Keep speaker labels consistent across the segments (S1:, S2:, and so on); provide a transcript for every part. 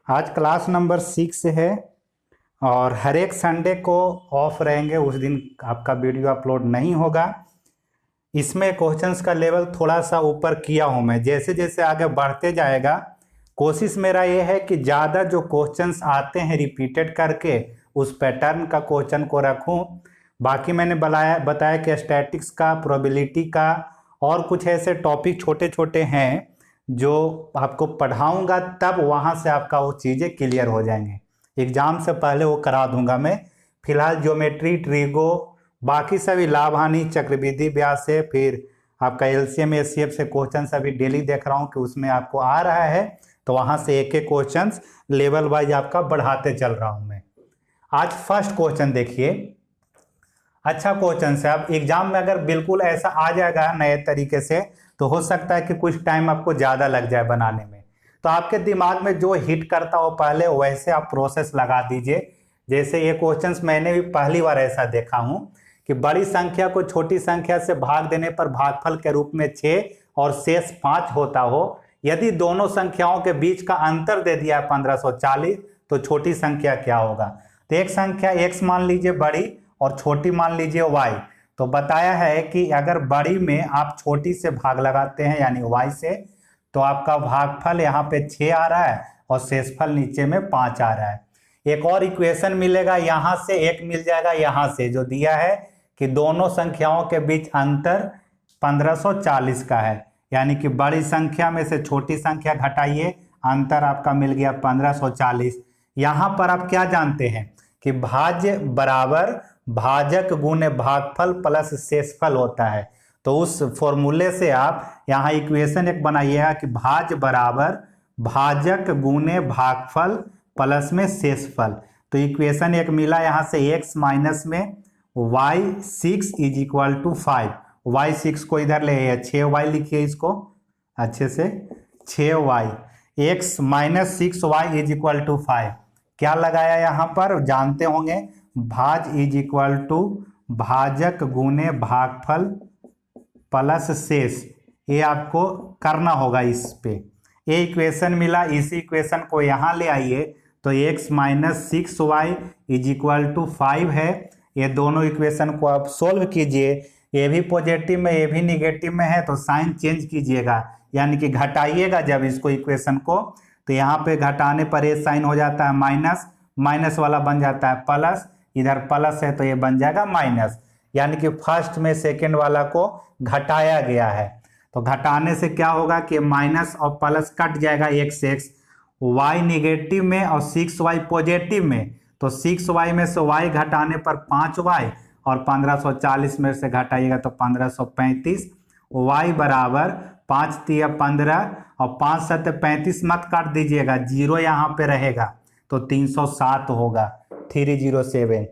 S1: आज class number 6 है और हर एक संडे को ऑफ रहेंगे। उस दिन आपका वीडियो अपलोड नहीं होगा। इसमें क्वेश्चंस का लेवल थोड़ा सा ऊपर किया हूं मैं। जैसे जैसे आगे बढ़ते जाएगा कोशिश मेरा ये है कि ज़्यादा जो क्वेश्चंस आते हैं रिपीटेड करके उस पैटर्न का क्वेश्चन को रखूं। बाकी मैंने बताया कि स्टैटिक्स का, प्रोबेबिलिटी का और कुछ ऐसे टॉपिक छोटे छोटे हैं जो आपको पढ़ाऊंगा, तब वहां से आपका वो चीज़ें क्लियर हो जाएंगे। एग्जाम से पहले वो करा दूंगा मैं। फिलहाल ज्योमेट्री, ट्रिगो, बाकी सभी लाभ हानि, चक्रवृद्धि ब्याज से, फिर आपका एलसीएम एचसीएफ से क्वेश्चन अभी डेली देख रहा हूँ कि उसमें आपको आ रहा है, तो वहां से एक एक क्वेश्चन लेवल वाइज आपका बढ़ाते चल रहा हूं मैं। आज फर्स्ट क्वेश्चन देखिए, अच्छा क्वेश्चन है। अब एग्जाम में अगर बिल्कुल ऐसा आ जाएगा नए तरीके से तो हो सकता है कि कुछ टाइम आपको ज़्यादा लग जाए बनाने में। तो आपके दिमाग में जो हिट करता हो पहले वैसे आप प्रोसेस लगा दीजिए। जैसे ये क्वेश्चंस मैंने भी पहली बार ऐसा देखा हूँ कि बड़ी संख्या को छोटी संख्या से भाग देने पर भागफल के रूप में 6 और शेष 5 होता हो। यदि दोनों संख्याओं के बीच का अंतर दे दिया है 1540 तो छोटी संख्या क्या होगा। तो एक संख्या x मान लीजिए बड़ी और छोटी मान लीजिए y। तो बताया है कि अगर बड़ी में आप छोटी से भाग लगाते हैं यानी y से, तो आपका भागफल यहाँ पे 6 आ रहा है और शेषफल नीचे में 5 आ रहा है। एक और इक्वेशन मिलेगा, यहाँ से एक मिल जाएगा, यहाँ से जो दिया है कि दोनों संख्याओं के बीच अंतर 1540 का है, यानी कि बड़ी संख्या में से छोटी संख्या घटाइए, अंतर आपका मिल गया 1540। यहाँ पर आप क्या जानते हैं कि भाज्य बराबर भाजक गुणे भागफल प्लस शेषफल होता है। तो उस फॉर्मूले से आप यहाँ इक्वेशन एक बनाइएगा कि भाज्य बराबर भाजक गुणे भागफल प्लस में शेषफल। तो इक्वेशन एक मिला यहाँ से x माइनस में y6 is equal to 5। y6 को इधर ले 6y लिखिए इसको अच्छे से, 6y, x minus 6y is equal to 5। क्या लगाया यहाँ पर जानते होंगे, भाज इज इक्वल टू भाजक गुणे भागफल प्लस शेष। ये आपको करना होगा इस पे। ये इक्वेशन मिला, इसी इक्वेशन को यहाँ ले आइए तो x minus 6y is equal to 5 है। ये दोनों इक्वेशन को आप सोल्व कीजिए। ये भी पॉजिटिव में ये भी निगेटिव में है तो साइन चेंज कीजिएगा, यानी कि घटाइएगा जब इसको इक्वेशन को, तो यहाँ पे घटाने पर ये साइन हो जाता है माइनस, माइनस वाला बन जाता है प्लस, इधर प्लस है तो ये बन जाएगा माइनस, यानी कि फर्स्ट में सेकंड वाला को घटाया गया है। तो घटाने से क्या होगा कि माइनस और प्लस कट जाएगा, x y निगेटिव में और 6y पॉजिटिव में, तो 6y में से y घटाने पर 5y और 1540 में से घटाइएगा तो 1535। y बराबर 5 तिया 15 और 5 7 35 मत काट दीजिएगा, जीरो यहाँ पे रहेगा तो 307 होगा, 307।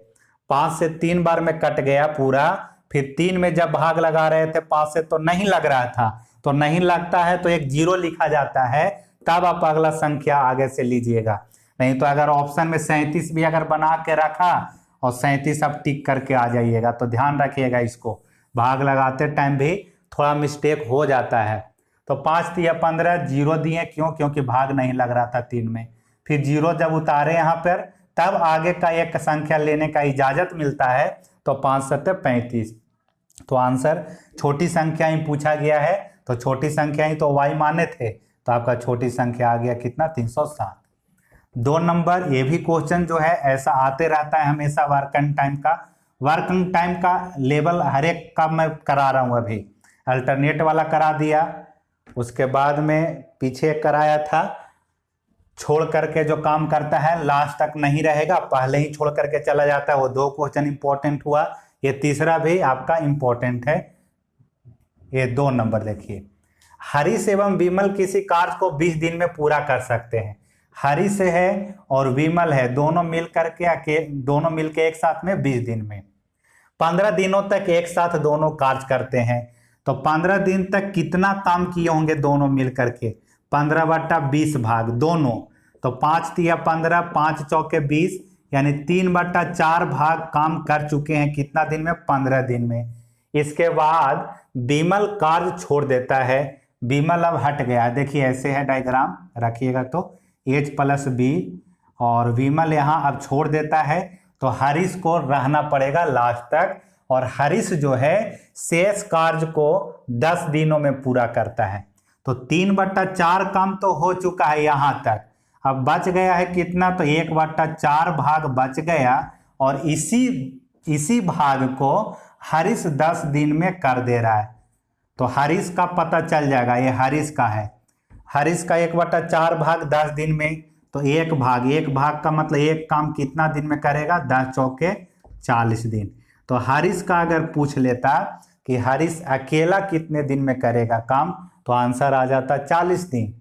S1: 5 से 3 बार में कट गया पूरा, फिर 3 में जब भाग लगा रहे थे 5 से तो नहीं लग रहा था, तो नहीं लगता है तो एक जीरो लिखा जाता है, तब आप अगला संख्या आगे से लीजिएगा। नहीं तो अगर ऑप्शन में 37 भी अगर बना के रखा और 37 आप टिक करके आ जाइएगा, तो ध्यान रखिएगा इसको, भाग लगाते टाइम भी थोड़ा मिस्टेक हो जाता है। तो 5 तिया 15 जीरो दिए, क्यों? क्योंकि भाग नहीं लग रहा था 3 में। फिर जीरो जब उतारे यहाँ पर तब आगे का एक संख्या लेने का इजाजत मिलता है, तो 5 7 35। तो आंसर छोटी संख्या ही पूछा गया है, तो छोटी संख्या ही तो y माने थे, तो आपका छोटी संख्या आ गया कितना, 307। 2 नंबर, ये भी क्वेश्चन जो है ऐसा आते रहता है हमेशा। वर्क एंड टाइम का, वर्क एंड टाइम का लेवल हर एक का मैं करा रहा हूँ। अभी अल्टरनेट वाला करा दिया, उसके बाद में पीछे कराया था छोड़ करके जो काम करता है लास्ट तक नहीं रहेगा, पहले ही छोड़ करके चला जाता है, वो 2 क्वेश्चन इंपॉर्टेंट हुआ। ये तीसरा भी आपका इंपॉर्टेंट है। ये 2 नंबर देखिए, हरीश एवं विमल किसी कार्य को 20 दिन में पूरा कर सकते हैं। हरीश है और विमल है, दोनों मिल के एक साथ में 20 दिन में 15 दिनों तक एक साथ दोनों कार्य करते हैं। तो 15 दिन तक कितना काम किए होंगे दोनों मिल करके, 15/20 भाग दोनों, तो 5 तिया 15, 5 चौके 20, यानी 3/4 भाग काम कर चुके हैं कितना दिन में, 15 दिन में। इसके बाद विमल कार्य छोड़ देता है, विमल अब हट गया। देखिए ऐसे है डायग्राम, रखिएगा तो H प्लस B, और विमल यहाँ अब छोड़ देता है, तो हरीश को रहना पड़ेगा लास्ट तक। और हरीश जो है शेष कार्य को 10 दिनों में पूरा करता है। तो 3/4 काम तो हो चुका है यहाँ तक। अब बच गया है कितना, तो 1/4 भाग बच गया, और इसी भाग को हरीश 10 दिन में कर दे रहा है। तो हरीश का पता चल जाएगा, ये हरीश का है। हरीश का 1/4 भाग 10 दिन में, तो एक भाग का मतलब एक काम कितना दिन में करेगा, 10 चौके 40 दिन। तो हरीश का अगर पूछ लेता कि हरीश अकेला कितने दिन में करेगा काम, तो आंसर आ जाता 40 दिन।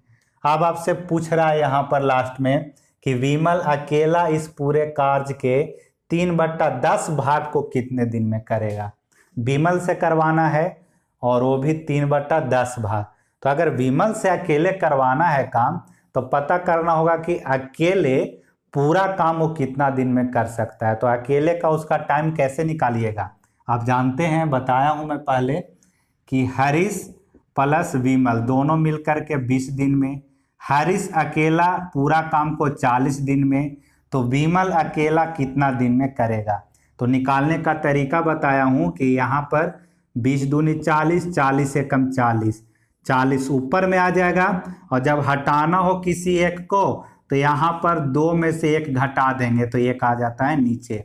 S1: अब आपसे पूछ रहा है यहाँ पर लास्ट में कि विमल अकेला इस पूरे कार्य के 3/10 भाग को कितने दिन में करेगा। विमल से करवाना है और वो भी 3/10 भाग। तो अगर विमल से अकेले करवाना है काम, तो पता करना होगा कि अकेले पूरा काम वो कितना दिन में कर सकता है। तो अकेले का उसका टाइम कैसे निकालिएगा, आप जानते हैं, बताया हूं मैं पहले कि हरीश प्लस विमल दोनों मिलकर के 20 दिन में, हरीश अकेला पूरा काम को 40 दिन में, तो विमल अकेला कितना दिन में करेगा। तो निकालने का तरीका बताया हूं कि यहाँ पर 20 दूनी 40, 40 से कम 40, 40 ऊपर में आ जाएगा। और जब हटाना हो किसी एक को, तो यहाँ पर 2 में से 1 घटा देंगे, तो 1 आ जाता है नीचे।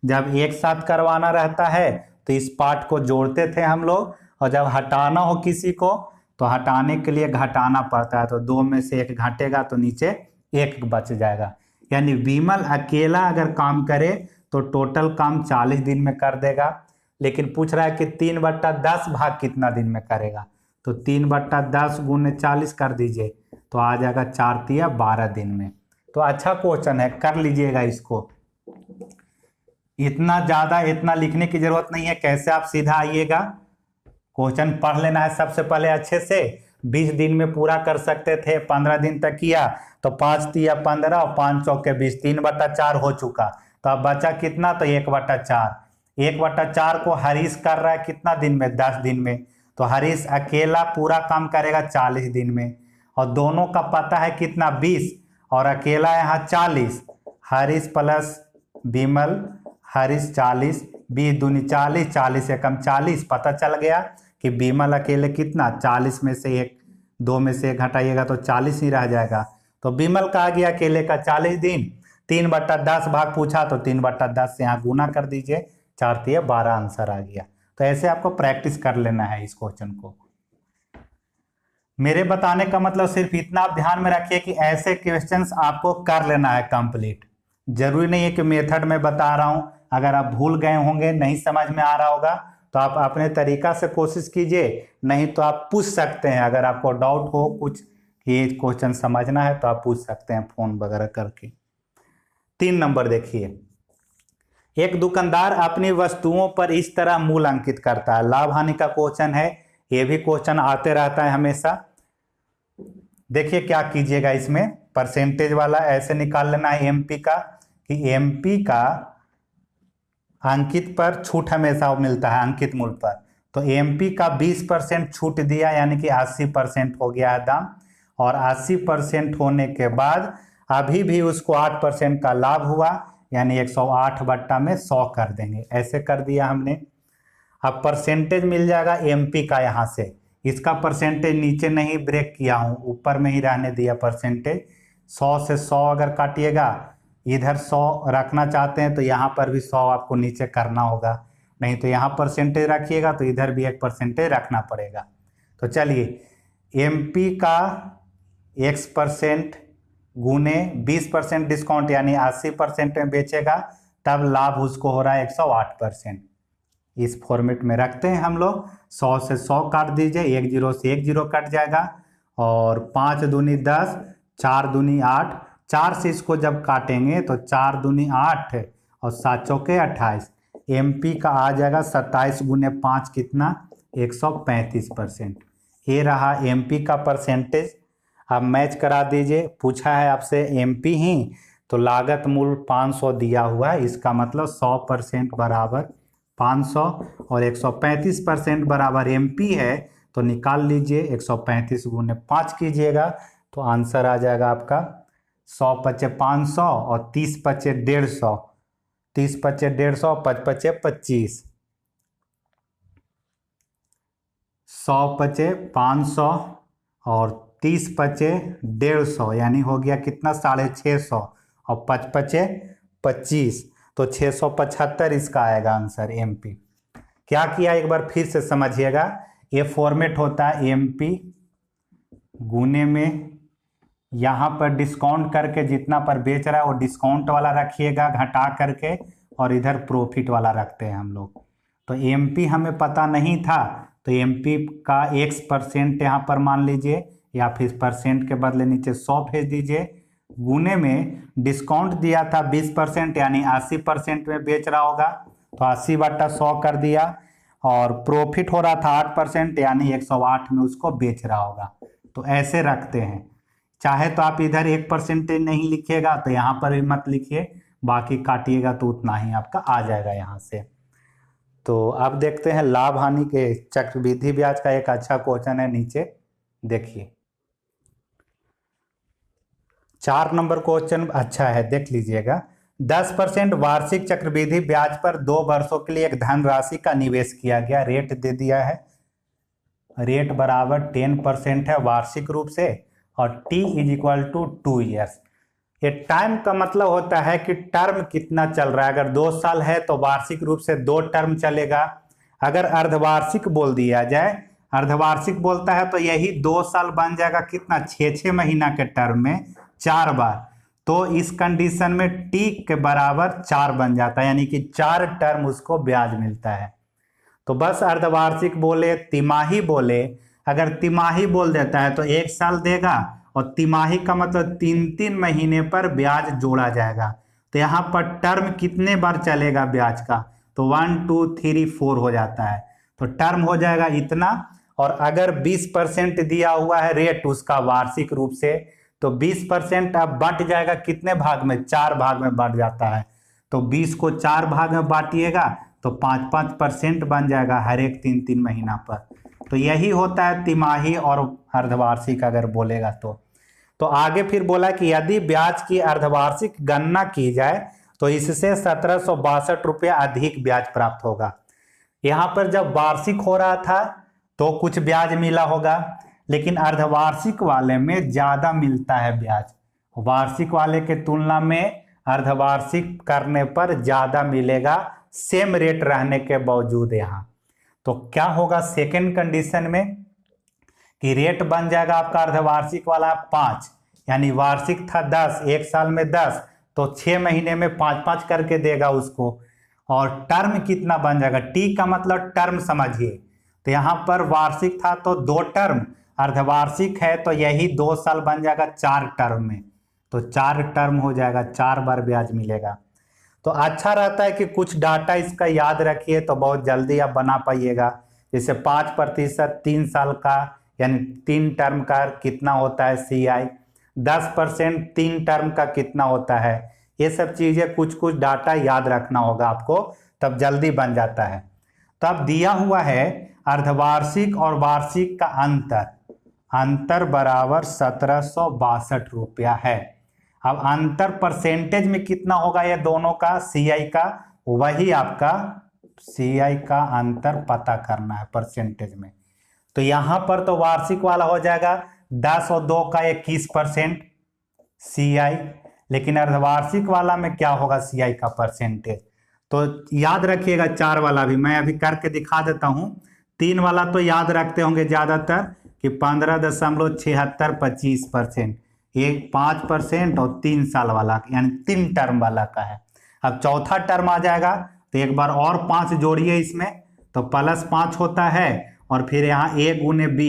S1: जब एक साथ करवाना रहता है तो इस पार्ट को जोड़ते थे हम लोग, और जब हटाना हो किसी को तो हटाने के लिए घटाना पड़ता है, तो 2 में से 1 घटेगा तो नीचे 1 बच जाएगा। यानी विमल अकेला अगर काम करे तो टोटल काम 40 दिन में कर देगा। लेकिन पूछ रहा है कि 3/10 भाग कितना दिन में करेगा, तो 3/10 गुने 40 कर दीजिए, तो आ जाएगा 4 तिया 12 दिन में। तो अच्छा क्वेश्चन है, कर लीजिएगा इसको। इतना ज्यादा इतना लिखने की जरूरत नहीं है, कैसे आप सीधा आइएगा, क्वेश्चन पढ़ लेना है सबसे पहले अच्छे से। 20 दिन में पूरा कर सकते थे, 15 दिन तक किया, तो 5 तिया 15 और 5 चौके 20, 3/4 हो चुका। तो अब बचा कितना, तो 1/4। 1/4 को हरीश कर रहा है कितना दिन में, 10 दिन में। तो हरीश अकेला पूरा काम करेगा 40 दिन में, और दोनों का पता है कितना, 20, और अकेला यहाँ 40। हरीश प्लस विमल, हरीश 40, 20 दूनी 40, 40 से कम 40। पता चल गया कि विमल अकेले कितना, 40 में से 1, 2 में से 1 घटाइएगा तो 40 ही रह जाएगा। तो विमल का आ गया अकेले का 40 दिन। 3/10 भाग पूछा तो 3/10 से यहाँ गुना कर दीजिए, 4 तिया 12 आंसर आ गया। तो ऐसे आपको प्रैक्टिस कर लेना है इस क्वेश्चन को। मेरे बताने का मतलब सिर्फ इतना आप ध्यान में रखिए कि ऐसे क्वेश्चंस आपको कर लेना है कंप्लीट। जरूरी नहीं है कि मेथड में बता रहा हूं, अगर आप भूल गए होंगे, नहीं समझ में आ रहा होगा, तो आप अपने तरीका से कोशिश कीजिए, नहीं तो आप पूछ सकते हैं। अगर आपको डाउट हो कुछ ये क्वेश्चन समझना है तो आप पूछ सकते हैं फोन वगैरह करके। 3 नंबर देखिए, एक दुकानदार अपनी वस्तुओं पर इस तरह मूल्य अंकित करता है। लाभ हानि का क्वेश्चन है, ये भी क्वेश्चन आते रहता है हमेशा। देखिए क्या कीजिएगा, इसमें परसेंटेज वाला ऐसे निकाल लेना है एमपी का, कि एमपी का अंकित पर छूट हमेशा मिलता है अंकित मूल्य पर। तो एमपी का 20% छूट दिया, यानी कि 80% हो गया है दाम, और 80% होने के बाद अभी भी उसको 8% का लाभ हुआ, यानी 108 बट्टा में 100 कर देंगे। ऐसे कर दिया हमने। अब परसेंटेज मिल जाएगा एमपी का, यहाँ से इसका परसेंटेज नीचे नहीं ब्रेक किया हूँ, ऊपर में ही रहने दिया परसेंटेज। 100 से 100 अगर काटिएगा, इधर 100 रखना चाहते हैं तो यहाँ पर भी 100 आपको नीचे करना होगा, नहीं तो यहाँ परसेंटेज रखिएगा तो इधर भी 1% रखना पड़ेगा। तो चलिए एमपी का x% गुने 20% डिस्काउंट, यानी 80% में बेचेगा, तब लाभ उसको हो रहा है 108%। इस फॉर्मेट में रखते हैं हम लोग। 100 से 100 काट दीजिए, 1 0 से 1 0 कट जाएगा, और 5 दूनी 10, 4 दूनी 8, 4 से इसको जब काटेंगे तो 4 दूनी 8 और 7 चौके 28। एमपी का आ जाएगा 27 गुने 5 कितना, 135%। ये रहा एमपी का परसेंटेज। अब मैच करा दीजिए, पूछा है आपसे एमपी ही, तो लागत मूल्य 500 दिया हुआ है, इसका मतलब 100% बराबर 500 और 135% बराबर एमपी है। तो निकाल लीजिए, 135 गुने 5 कीजिएगा तो आंसर आ जाएगा आपका 100 पचे 500 और 30 पचे 150, 30 पचे 150, 5 पचे 25, 100 पचे 500 और 30 पचे 150, यानी हो गया कितना 650, और 5 पचे 25, तो 675 इसका आएगा आंसर एमपी। क्या किया एक बार फिर से समझिएगा, ये फॉर्मेट होता है एमपी गुने में, यहाँ पर डिस्काउंट करके जितना पर बेच रहा है वो डिस्काउंट वाला रखिएगा घटा करके, और इधर प्रॉफिट वाला रखते हैं हम लोग। तो एमपी हमें पता नहीं था, तो एमपी का x% यहाँ पर मान लीजिए, या फिर परसेंट के बदले नीचे 100 भेज दीजिए, गुने में डिस्काउंट दिया था 20%, यानी 80% में बेच रहा होगा, तो 80/100 कर दिया, और प्रॉफिट हो रहा था 8%, यानी 108 में उसको बेच रहा होगा। तो ऐसे रखते हैं। चाहे तो आप इधर 1% नहीं लिखिएगा, तो यहाँ पर भी मत लिखिए, बाकी काटिएगा तो उतना ही आपका आ जाएगा यहाँ से। तो अब देखते हैं लाभ हानि के चक्रवृद्धि ब्याज का एक अच्छा क्वेश्चन है, नीचे देखिए 4 नंबर क्वेश्चन अच्छा है, देख लीजिएगा। 10% वार्षिक चक्रवृद्धि ब्याज पर 2 वर्षों के लिए एक धनराशि का निवेश किया गया, रेट दे दिया है, रेट बराबर 10% है वार्षिक रूप से, और t = 2 ईयर्स। ये टाइम का मतलब होता है कि टर्म कितना चल रहा है। अगर 2 साल है तो वार्षिक रूप से 2 टर्म चलेगा। अगर अर्धवार्षिक बोल दिया जाए, अर्धवार्षिक बोलता है तो यही 2 साल बन जाएगा कितना, 6 महीना के टर्म में 4 बार। तो इस कंडीशन में t के बराबर 4 बन जाता है, यानी कि 4 टर्म उसको ब्याज मिलता है। तो बस अर्धवार्षिक बोले, तिमाही बोले, अगर तिमाही बोल देता है तो 1 साल देगा, और तिमाही का मतलब 3-3 महीने पर ब्याज जोड़ा जाएगा। तो यहाँ पर टर्म कितने बार चलेगा ब्याज का, तो 1 2 3 4 हो जाता है, तो टर्म हो जाएगा इतना। और अगर 20% दिया हुआ है रेट उसका वार्षिक रूप से, तो 20% अब बंट जाएगा कितने भाग में, 4 भाग में बंट जाता है। तो 20 को 4 भाग में बांटिएगा तो 5-5% बन जाएगा हर एक 3-3 महीना पर। तो यही होता है तिमाही और अर्धवार्षिक अगर बोलेगा तो आगे फिर बोला कि यदि ब्याज की अर्धवार्षिक गणना की जाए तो इससे 1762 रुपये अधिक ब्याज प्राप्त होगा। यहाँ पर जब वार्षिक हो रहा था तो कुछ ब्याज मिला होगा, लेकिन अर्धवार्षिक वाले में ज्यादा मिलता है ब्याज, वार्षिक वाले के तुलना में अर्धवार्षिक करने पर ज्यादा मिलेगा, सेम रेट रहने के बावजूद। यहाँ तो क्या होगा सेकेंड कंडीशन में कि रेट बन जाएगा आपका अर्धवार्षिक वाला 5, यानी वार्षिक था 10, 1 साल में 10, तो 6 महीने में 5-5 करके देगा उसको। और टर्म कितना बन जाएगा, टी का मतलब टर्म समझिए, तो यहाँ पर वार्षिक था तो 2 टर्म, अर्धवार्षिक है तो यही 2 साल बन जाएगा 4 टर्म में, तो 4 टर्म हो जाएगा, 4 बार ब्याज मिलेगा। तो अच्छा रहता है कि कुछ डाटा इसका याद रखिए तो बहुत जल्दी आप बना पाइएगा। जैसे 5% 3 साल का, यानी 3 टर्म का कितना होता है CI, 10% 3 टर्म का कितना होता है, ये सब चीजें कुछ डाटा याद रखना होगा आपको, तब जल्दी बन जाता है। तो अब दिया हुआ है अर्धवार्षिक और वार्षिक का अंतर बराबर 1762 रुपया है। अब अंतर परसेंटेज में कितना होगा ये दोनों का CI का, वही आपका CI का अंतर पता करना है परसेंटेज में। तो यहाँ पर तो वार्षिक वाला हो जाएगा 10 और 2 का 21% CI, लेकिन अर्धवार्षिक वाला में क्या होगा CI का परसेंटेज, तो याद रखिएगा 4 वाला भी मैं अभी करके दिखा देता हूँ। 3 वाला तो याद रखते होंगे ज्यादातर कि 15.7625%, एक 5% और 3 साल वाला यानी 3 टर्म वाला का है। अब चौथा टर्म आ जाएगा तो एक बार और 5 जोड़िए इसमें, तो +5 होता है, और फिर यहाँ A गुने B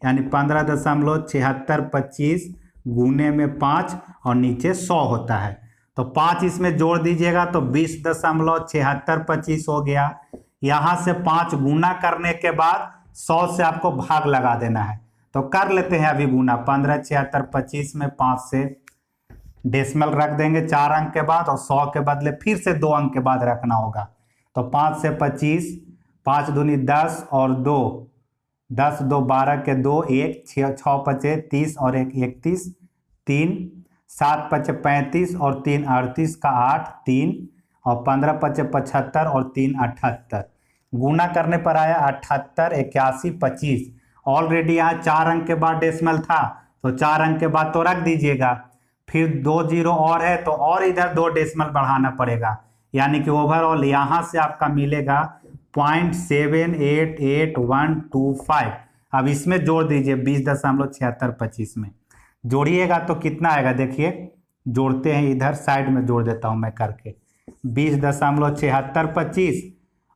S1: यानी 15.7625 गुने में 5 और नीचे 100 होता है, तो 5 इसमें जोड़ दीजिएगा तो 20.7625 हो गया। यहाँ से 5 गुना करने के बाद 100 से आपको भाग लगा देना है, तो कर लेते हैं अभी गुना। 15.7625 में 5 से डेसिमल रख देंगे 4 अंक के बाद, और 100 के बदले फिर से 2 अंक के बाद रखना होगा। तो 5 से 25, 5 दूनी 10 और 2, 10 2 12 के 2, 1 6 6 5 30 और 1 31, 3 7 पचे 35 और 3 38 का 8 3 और 15 पचे 75 और 3 78। गुना करने पर आया 78 81 25। ऑलरेडी यहाँ 4 अंक के बाद डेसिमल था तो 4 अंक के बाद तो रख दीजिएगा। फिर 2 जीरो और है तो और इधर 2 डेसिमल बढ़ाना पड़ेगा, यानी कि ओवरऑल यहाँ से आपका मिलेगा 0.788125। अब इसमें जोड़ दीजिए 20.7625 में जोड़िएगा तो कितना आएगा, देखिए जोड़ते हैं, इधर साइड में जोड़ देता हूं मैं करके। 20.7625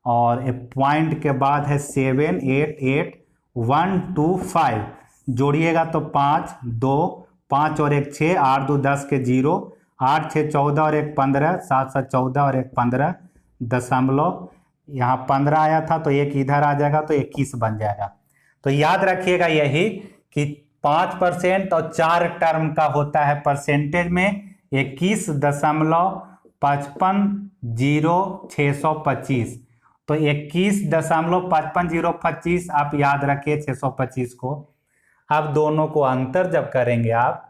S1: और पॉइंट के बाद है 788125। जोड़िएगा तो 5 2 5 और 1 6 8 2 10 के 0 8 6 14 और 1 15 7 7 14 और 1 15 दशमलव, यहाँ 15 आया था तो एक इधर आ जाएगा तो 21 बन जाएगा। तो याद रखिएगा यही कि 5% और 4 टर्म का होता है परसेंटेज में 21.5502625। तो 21.55025 आप याद रखिए 625 को। अब दोनों को अंतर जब करेंगे आप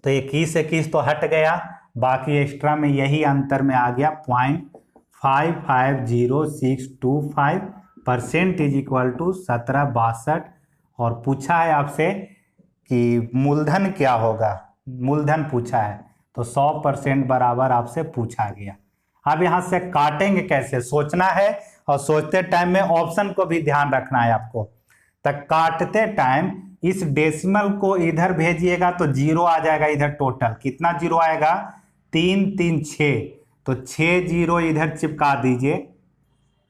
S1: तो 21 तो हट गया, बाकी एक्स्ट्रा में यही अंतर में आ गया 0.550625 परसेंट इज इक्वल टू 1762। और पूछा है आपसे कि मूलधन क्या होगा, मूलधन पूछा है तो 100% बराबर आपसे पूछा गया। अब यहाँ से काटेंगे कैसे सोचना है, और सोचते टाइम में ऑप्शन को भी ध्यान रखना है आपको। तक काटते टाइम इस डेसिमल को इधर भेजिएगा तो 0 आ जाएगा, इधर टोटल कितना 0 आएगा 3 3 6, तो 6 0 इधर चिपका दीजिए,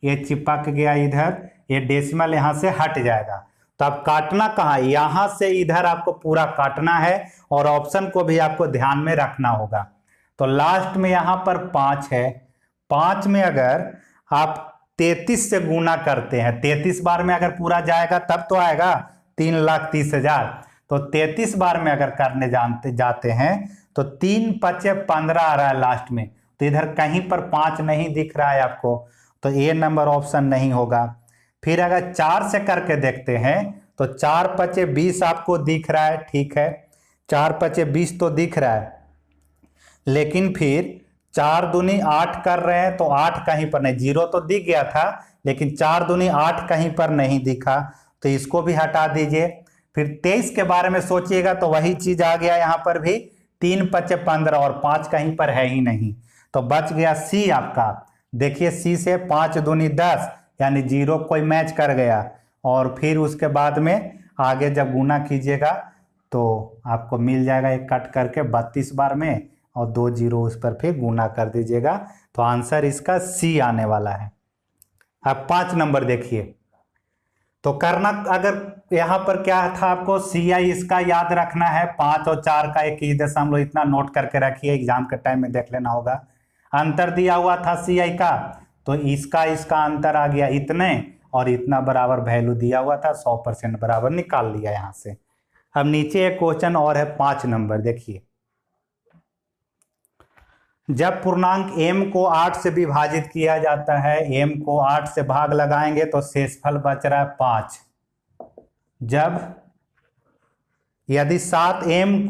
S1: ये चिपक गया इधर, ये डेसिमल यहाँ से हट जाएगा। तो अब काटना कहाँ, यहाँ से इधर आपको पूरा काटना है और ऑप्शन को भी आपको ध्यान में रखना होगा। तो लास्ट में यहाँ पर 5 है, 5 में अगर आप 33 से गुना करते हैं, 33 बार में अगर पूरा जाएगा तब तो आएगा 3,30,000। तो 33 बार में अगर करने जाते हैं तो 3 पचे 15 आ रहा है लास्ट में, तो इधर कहीं पर 5 नहीं दिख रहा है आपको, तो ए नंबर ऑप्शन नहीं होगा। फिर अगर 4 से करके देखते हैं तो 4 पचे 20 आपको दिख रहा है, ठीक है 4 पचे 20 तो दिख रहा है, लेकिन फिर 4 दूनी 8 कर रहे हैं तो 8 कहीं पर नहीं, 0 तो दिख गया था लेकिन 4 दूनी 8 कहीं पर नहीं दिखा, तो इसको भी हटा दीजिए। फिर 23 के बारे में सोचिएगा तो वही चीज आ गया, यहाँ पर भी 3 पचे 15 और 5 कहीं पर है ही नहीं, तो बच गया सी आपका। देखिए सी से 5 दूनी 10 यानी 0 कोई मैच कर गया, और फिर उसके बाद में आगे जब गुना कीजिएगा तो आपको मिल जाएगा एक कट करके 32 बार में और 2 0 उस पर फिर गुना कर दीजिएगा, तो आंसर इसका सी आने वाला है। अब 5 नंबर देखिए, तो करना अगर यहाँ पर क्या था आपको CI इसका याद रखना है, 5 और 4 का 21 दशमलव इतना नोट करके रखिए, एग्जाम के टाइम में देख लेना होगा। अंतर दिया हुआ था CI का, तो इसका अंतर आ गया इतने और इतना बराबर वैल्यू दिया हुआ था, 100% बराबर निकाल लिया यहाँ से। अब नीचे एक क्वेश्चन और है 5 नंबर देखिए, जब पूर्णांक m को 8 से विभाजित किया जाता है, m को 8 से भाग लगाएंगे तो शेषफल बच रहा है 5। जब यदि 7m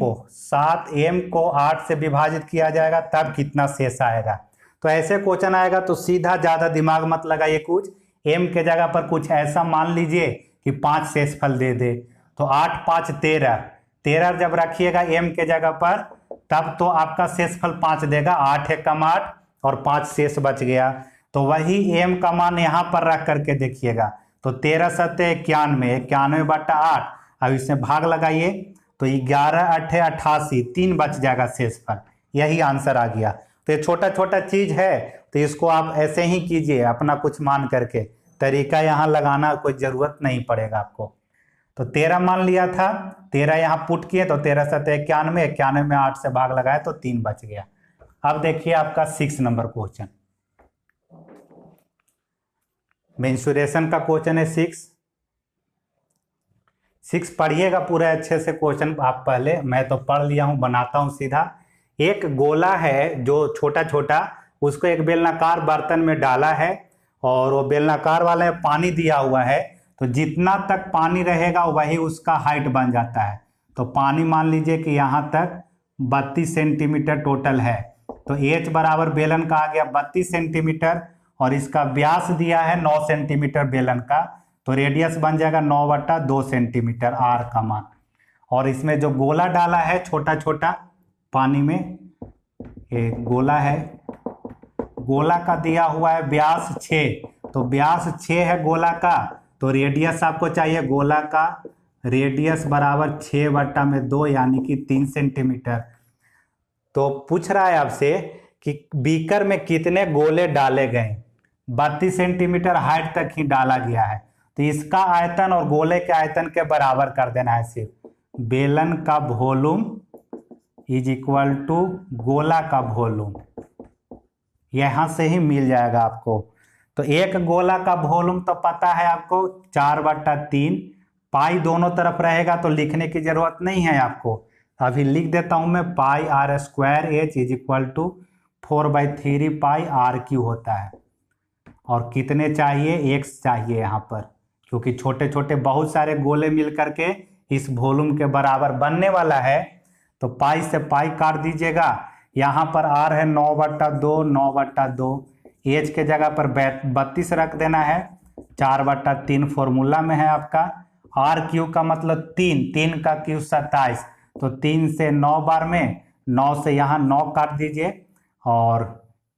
S1: को 8 से विभाजित किया जाएगा तब कितना शेष आएगा। तो ऐसे क्वेश्चन आएगा तो सीधा ज्यादा दिमाग मत लगाइए, कुछ m के जगह पर कुछ ऐसा मान लीजिए कि 5 शेषफल दे दे, तो 8 5 13 जब रखिएगा m के जगह पर तब तो आपका शेषफल 5 देगा, 8 1 8 और 5 शेष बच गया। तो वही m का मान यहाँ पर रख करके देखिएगा, तो 13 7 91 91/8, अब इसमें भाग लगाइए तो 11 8 88 3 बच जाएगा शेषफल, यही आंसर आ गया। तो ये छोटा छोटा चीज है, तो इसको आप ऐसे ही कीजिए अपना कुछ मान करके, तरीका यहाँ लगाना कोई जरूरत नहीं पड़ेगा आपको। तो 13 मान लिया था, 13 यहाँ पुट किए तो 13 7 91 91 में 8 से भाग लगाए तो 3 बच गया। अब देखिए आपका 6 नंबर क्वेश्चन, मेंसुरेशन का क्वेश्चन है 6 पढ़िएगा पूरा अच्छे से क्वेश्चन आप पहले, मैं तो पढ़ लिया हूं, बनाता हूं सीधा। एक गोला है जो छोटा छोटा, उसको एक बेलनाकार बर्तन में डाला है और वो बेलनाकार वाला पानी दिया हुआ है, तो जितना तक पानी रहेगा वही उसका हाइट बन जाता है। तो पानी मान लीजिए कि यहाँ तक 32 सेंटीमीटर टोटल है। तो एच बराबर बेलन का आ गया 32 सेंटीमीटर और इसका व्यास दिया है 9 सेंटीमीटर बेलन का, तो रेडियस बन जाएगा 9/2 सेंटीमीटर आर का मान। और इसमें जो गोला डाला है छोटा छोटा पानी में, ये गोला है, गोला का दिया हुआ है व्यास 6, तो व्यास 6 है गोला का, तो रेडियस आपको चाहिए गोला का रेडियस बराबर 6/2 यानी कि 3 सेंटीमीटर। तो पूछ रहा है आपसे कि बीकर में कितने गोले डाले गए, 32 सेंटीमीटर हाइट तक ही डाला गया है, तो इसका आयतन और गोले के आयतन के बराबर कर देना है। सिर्फ बेलन का वॉल्यूम इज इक्वल टू गोला का वॉल्यूम, यहां से ही मिल जाएगा आपको। तो एक गोला का वॉल्यूम तो पता है आपको 4/3, पाई दोनों तरफ रहेगा तो लिखने की जरूरत नहीं है आपको, अभी लिख देता हूं मैं, pi r² h is equal to 4/3 pi r³ होता है। और कितने चाहिए, x चाहिए यहाँ पर, क्योंकि छोटे छोटे बहुत सारे गोले मिल करके इस वॉल्यूम के बराबर बनने वाला है। तो पाई से पाई काट दीजिएगा, यहाँ पर r है 9/2, 9/2, h के जगह पर 32 रख देना है, 4/3 फॉर्मूला में है आपका। r³ का मतलब 3, 3 का क्यूब 27, तो 3 से 9 बार में, 9 से यहाँ 9 काट दीजिए और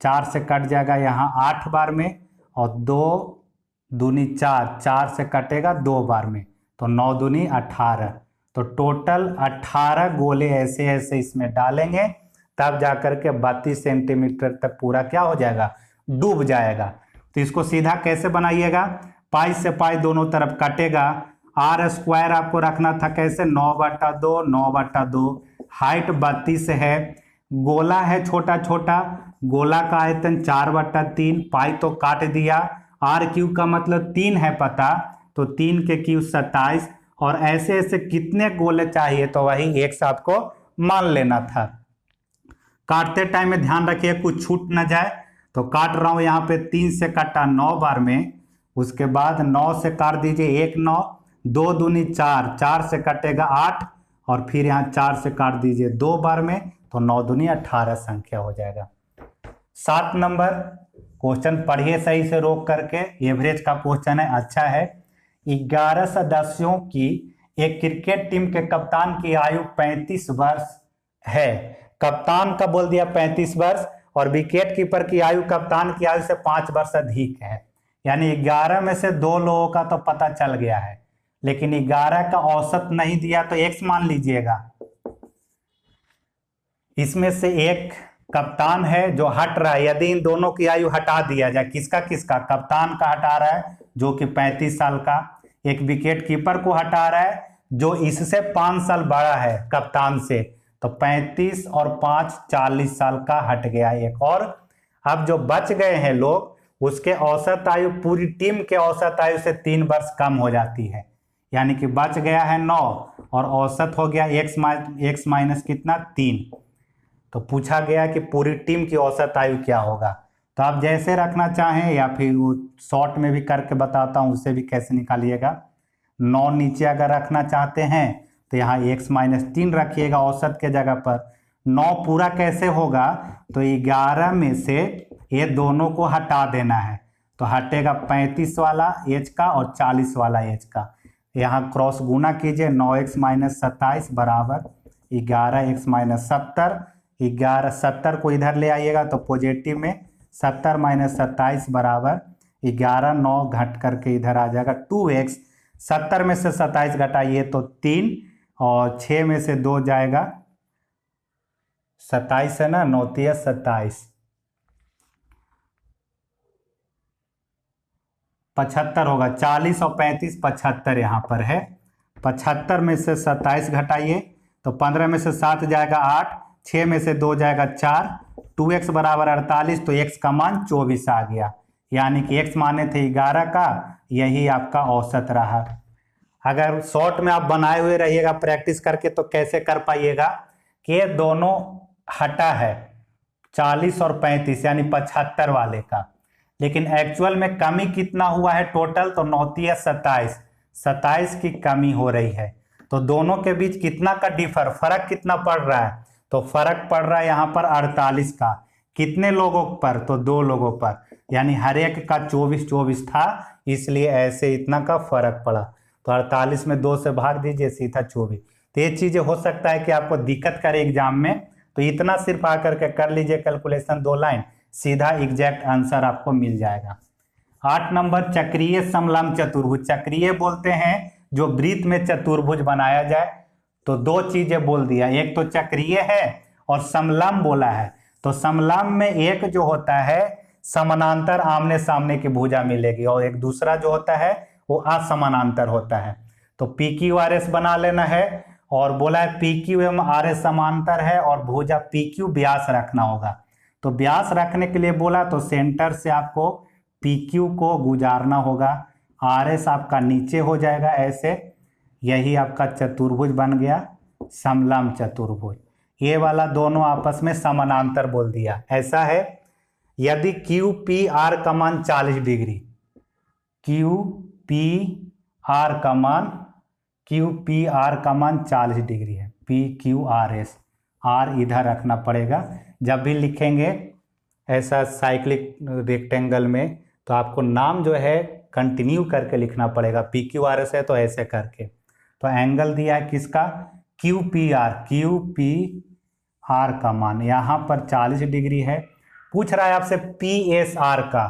S1: 4 से कट जाएगा यहाँ 8 बार में, और 2 दूनी 4, 4 से कटेगा 2 बार में, तो 9 दूनी 18, तो टोटल 18 गोले ऐसे ऐसे इसमें डालेंगे, तब जाकर के 32 सेंटीमीटर तक पूरा क्या हो जाएगा, डूब जाएगा। तो इसको सीधा कैसे बनाइएगा, पाई से पाई दोनों तरफ कटेगा, r² आपको रखना था कैसे, 9/2, 9/2, हाइट 32 है, गोला है छोटा छोटा, गोला का आयतन 4/3, पाई तो काट दिया, r³ का मतलब 3 है पता, तो 3 के क्यूब 27, और ऐसे ऐसे कितने गोले चाहिए तो वही x आपको मान लेना था। काटते टाइम में ध्यान रखिए कुछ छूट ना जाए, तो काट रहा हूं यहाँ पे 3 से काटा 9 बार में, उसके बाद 9 से काट दीजिए 1 9, 2 दूनी 4, 4 से कटेगा 8, और फिर यहाँ 4 से काट दीजिए 2 बार में, तो 9 दूनी 18 संख्या हो जाएगा। 7 नंबर क्वेश्चन पढ़िए सही से रोक करके, एवरेज का क्वेश्चन है, अच्छा है। 11 सदस्यों की एक क्रिकेट टीम के कप्तान की आयु 35 वर्ष है, कप्तान का बोल दिया 35 वर्ष, और विकेट कीपर की आयु कप्तान की आयु से 5 वर्ष अधिक है, यानी 11 में से 2 लोगों का तो पता चल गया है, लेकिन 11 का औसत नहीं दिया, तो x मान लीजिएगा। इसमें से एक कप्तान है जो हट रहा है, यदि इन दोनों की आयु हटा दिया जाए, किसका किसका, कप्तान का हटा रहा है जो कि 35 साल का, एक विकेट कीपर को हटा रहा है जो इससे 5 साल बड़ा है कप्तान से, तो 35 और 5 40 साल का हट गया एक, और अब जो बच गए हैं लोग उसके औसत आयु पूरी टीम के औसत आयु से 3 वर्ष कम हो जाती है, यानी कि बच गया है 9 और औसत हो गया x माइनस कितना 3। तो पूछा गया कि पूरी टीम की औसत आयु क्या होगा, तो आप जैसे रखना चाहें या फिर वो शॉर्ट में भी करके बताता हूं उससे भी कैसे निकालिएगा। 9 नीचे अगर रखना चाहते हैं तो यहाँ x माइनस 3 रखिएगा औसत के जगह पर। 9 पूरा कैसे होगा, तो 11 में से ये दोनों को हटा देना है, तो हटेगा 35 वाला h का और 40 वाला h का, यहाँ क्रॉस गुना कीजिए, 9x माइनस 27 बराबर 11x माइनस 70, 11 70 को इधर ले आइएगा तो पॉजिटिव में 70 माइनस 27 बराबर 11, 9 घट करके इधर आ जाएगा 2x, 70 में से 27 घटाइए तो 3, और 6 में से 2 जाएगा 27 है ना, 9 3 27, 75 होगा, 40 और 35 75 यहाँ पर है, 75 में से 27 घटाइए तो 15 में से 7 जाएगा 8, 6 में से 2 जाएगा 4, 2x बराबर 48, तो x का मान 24 आ गया, यानी कि x माने थे 11 का, यही आपका औसत रहा। अगर शॉर्ट में आप बनाए हुए रहिएगा प्रैक्टिस करके तो कैसे कर पाइएगा कि ये दोनों हटा है 40 और 35 यानी 75 वाले का, लेकिन एक्चुअल में कमी कितना हुआ है टोटल, तो 9 3 27, 27 की कमी हो रही है, तो दोनों के बीच कितना का फर्क कितना पड़ रहा है, तो फर्क पड़ रहा है यहाँ पर 48 का। कितने लोगों पर? तो 2 लोगों पर, यानी हर एक का 24 था, इसलिए ऐसे इतना का फर्क पड़ा। तो 48 में 2 से भाग दीजिए, सीधा 24। तो ये चीजें हो सकता है कि आपको दिक्कत करे एग्जाम में, तो इतना सिर्फ आकर के कर लीजिए कैलकुलेशन 2 लाइन, सीधा एग्जैक्ट आंसर आपको मिल जाएगा। 8 नंबर चक्रीय समलंब चतुर्भुज। चक्रीय बोलते हैं जो वृत्त में चतुर्भुज बनाया जाए। तो 2 चीजें बोल दिया, एक तो चक्रीय है और समलंब बोला है। तो समलंब में एक जो होता है समानांतर आमने सामने की भुजा मिलेगी, और एक दूसरा जो होता है वो असमानांतर होता है। तो पी क्यू आर एस बना लेना है, और बोला है पी क्यू एवं आर एस समांतर है और भुजा पी क्यू व्यास रखना होगा। तो व्यास रखने के लिए बोला तो सेंटर से आपको पी क्यू को गुजारना होगा, आर एस आपका नीचे हो जाएगा ऐसे, यही आपका चतुर्भुज बन गया समलंब चतुर्भुज। ये वाला दोनों आपस में समानांतर बोल दिया। ऐसा है यदि क्यू पी आर का मान 40 डिग्री, क्यू पी आर का मान 40 डिग्री है, P Q R S, R इधर रखना पड़ेगा। जब भी लिखेंगे ऐसा साइक्लिक रेक्टेंगल में तो आपको नाम जो है कंटिन्यू करके लिखना पड़ेगा, पी क्यू आर एस है तो ऐसे करके। तो एंगल दिया है किसका? क्यू पी आर का मान यहाँ पर 40 डिग्री है। पूछ रहा है आपसे पी एस आर का,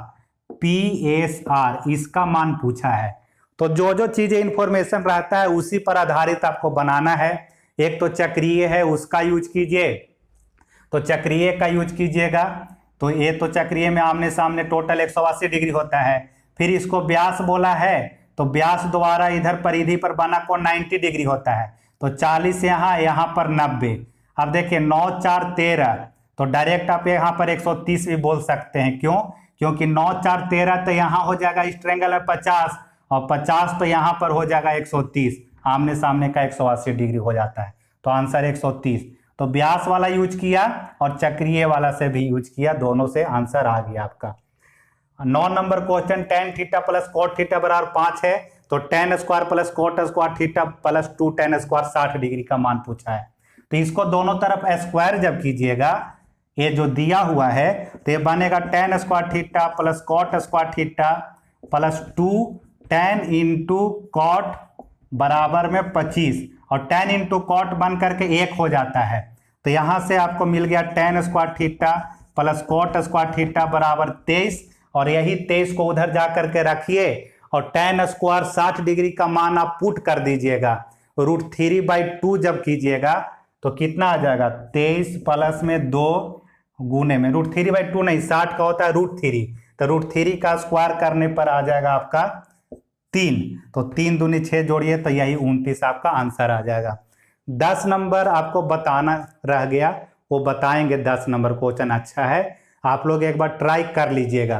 S1: पी एस आर इसका मान पूछा है। तो जो जो चीजें इंफॉर्मेशन रहता है उसी पर आधारित आपको बनाना है। एक तो चक्रीय है उसका यूज कीजिए, तो चक्रीय का यूज कीजिएगा। तो ये तो चक्रीय में आमने सामने टोटल 180 डिग्री होता है। फिर इसको व्यास बोला है, तो व्यास द्वारा इधर परिधि पर बना कोण 90 डिग्री होता है। तो 40 यहाँ पर 90। अब देखिए 9 4 13, तो डायरेक्ट आप यहाँ पर 130 भी बोल सकते हैं। क्यों? क्योंकि 9 4 13 तो यहाँ हो जाएगा इस ट्रायंगल में 50, और 50 तो यहाँ पर हो जाएगा 130, आमने सामने का 180 डिग्री हो जाता है। तो आंसर 130। तो व्यास वाला यूज किया और चक्रीय वाला से भी यूज किया, दोनों से आंसर आ गया आपका। 9 number question tan theta plus cot theta बराबर 5 है, तो tan square plus cot square theta plus 2 tan square 60 degree का मान पूछा है। तो इसको दोनों तरफ स्क्वायर जब कीजिएगा, ये जो दिया हुआ है तो ये बनेगा tan square theta plus cot square theta plus 2 tan into cot बराबर में 25, और tan इंटू cot बन करके 1 हो जाता है। तो यहां से आपको मिल गया tan square theta plus cot square theta बराबर 23, और यही 23 को उधर जा करके रखिए, और tan स्क्वायर 60 डिग्री का मान आप पुट कर दीजिएगा। √3/2 जब कीजिएगा तो कितना आ जाएगा? 23 प्लस में 2 गुने में √3/2 नहीं, 60 का होता है √3, तो √3 का स्क्वायर करने पर आ जाएगा आपका 3। तो 3 दूनी 6 जोड़िए तो यही 29 आपका आंसर आ जाएगा। 10 नंबर आपको बताना रह गया, वो बताएंगे। 10 नंबर क्वेश्चन अच्छा है, आप लोग एक बार ट्राई कर लीजिएगा।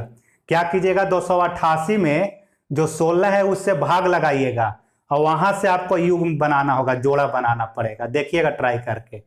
S1: क्या कीजिएगा? 288 में जो 16 है उससे भाग लगाइएगा, और वहां से आपको युग्म बनाना होगा, जोड़ा बनाना पड़ेगा। देखिएगा ट्राई करके।